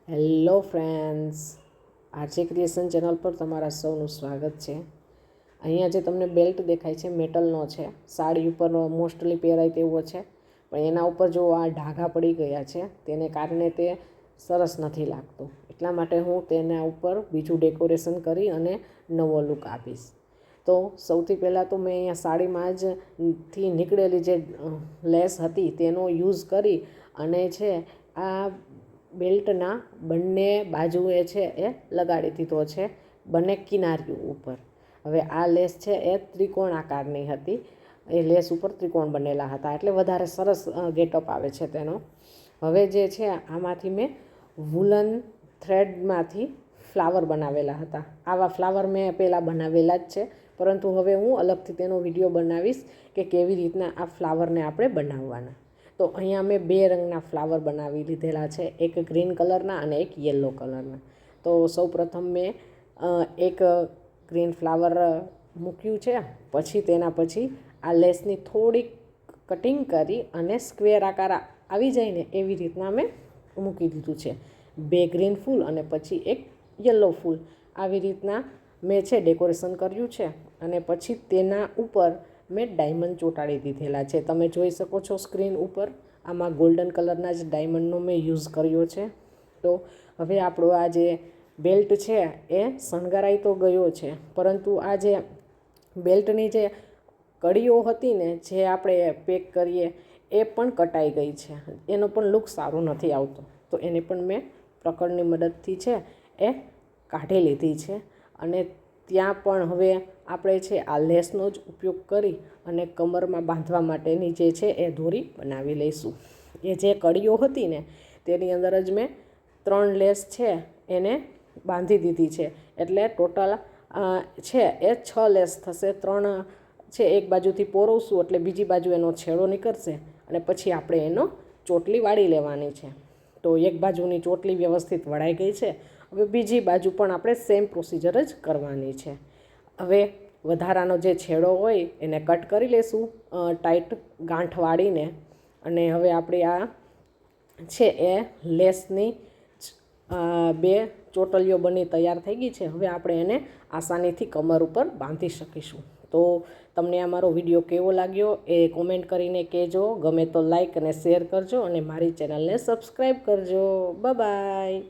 Hello friends, RJ creation channel પર તમારા સૌનું સ્વાગત છે। અહીંયા જે તમને બેલ્ટ દેખાય છે મેટલનો છે, સાડી ઉપર મોસ્ટલી પહેરાય તેવો છે, પણ એના ઉપર જો આ ડાઘા પડી ગયા છે તેને કારણે તે સરસ નથી લાગતું। એટલા માટે હું તેના ઉપર બીજું ડેકોરેશન કરી અને નવો લુક આપીશ। તો સૌથી પહેલાં તો મેં અહીંયા સાડીમાં જ થી નીકળેલી જે લેસ હતી તેનો યુઝ કરી અને છે આ બેલ્ટના બંને બાજુએ છે એ લગાડી દીધો છે, બંને કિનારીઓ ઉપર। હવે આ લેસ છે એ ત્રિકોણ આકારની હતી, એ લેસ ઉપર ત્રિકોણ બનેલા હતા એટલે વધારે સરસ ગેટઅપ આવે છે તેનો। હવે જે છે આમાંથી મેં વુલન થ્રેડમાંથી ફ્લાવર બનાવેલા હતા। આવા ફ્લાવર મેં પહેલાં બનાવેલા જ છે, પરંતુ હવે હું અલગથી તેનો વિડીયો બનાવીશ કે કેવી રીતના આ ફ્લાવરને આપણે બનાવવાના। તો અહીંયા મેં બે રંગના ફ્લાવર બનાવી લીધેલા છે, એક ગ્રીન કલરના અને એક યલો કલરના। તો સૌપ્રથમ મેં એક ગ્રીન ફ્લાવર મૂક્યું છે, પછી તેના પછી આ લેસની થોડીક કટિંગ કરી અને સ્ક્વેર આકાર આવી જાય ને એવી રીતના મેં મૂકી દીધું છે। બે ગ્રીન ફૂલ અને પછી એક યલો ફૂલ આવી રીતના મેં છે ડેકોરેશન કર્યું છે, અને પછી તેના ઉપર મેં ડાયમંડ ચોંટાડી દીધેલા છે। તમે જોઈ શકો છો સ્ક્રીન ઉપર, આમાં ગોલ્ડન કલરના જ ડાયમંડનો મેં યુઝ કર્યો છે। તો હવે આપણો આ જે બેલ્ટ છે એ શણગારાઈ તો ગયો છે, પરંતુ આ જે બેલ્ટની જે કડીઓ હતી ને જે આપણે પેક કરીએ એ પણ કટાઈ ગઈ છે, એનો પણ લુક સારો નથી આવતો। તો એને પણ મેં પકડની મદદથી છે એ કાઢી લીધી છે, અને ત્યાં પણ હવે આપણે છે આ લેસનો જ ઉપયોગ કરી અને કમરમાં બાંધવા માટેની જે છે એ દોરી બનાવી લઈશું। એ જે કડીઓ હતી ને તેની અંદર જ મેં 3 લેસ છે એને બાંધી દીધી છે, એટલે ટોટલ છે એ 6 લેસ થશે। 3 છે એક બાજુથી પોરવશું એટલે બીજી બાજુ એનો છેડો નીકળશે, અને પછી આપણે એનો ચોટલી વાળી લેવાની છે। તો એક બાજુની ચોટલી વ્યવસ્થિત વળાઈ ગઈ છે, હવે બીજી બાજુ પણ આપણે સેમ પ્રોસિજર જ કરવાની છે। હવે વધારાનો જે છેડો હોય એને કટ કરી લેશું ટાઈટ ગાંઠ વાળીને, અને હવે આપણે આ છે એ લેસની બે ચોટલીઓ બની તૈયાર થઈ ગઈ છે। હવે આપણે એને આસાનીથી કમર ઉપર બાંધી શકીશું। તો તમને આ મારો વિડીયો કેવો લાગ્યો એ કોમેન્ટ કરીને કહેજો, ગમે તો લાઈક અને શેર કરજો, અને મારી ચેનલને સબસ્ક્રાઈબ કરજો। Bye bye.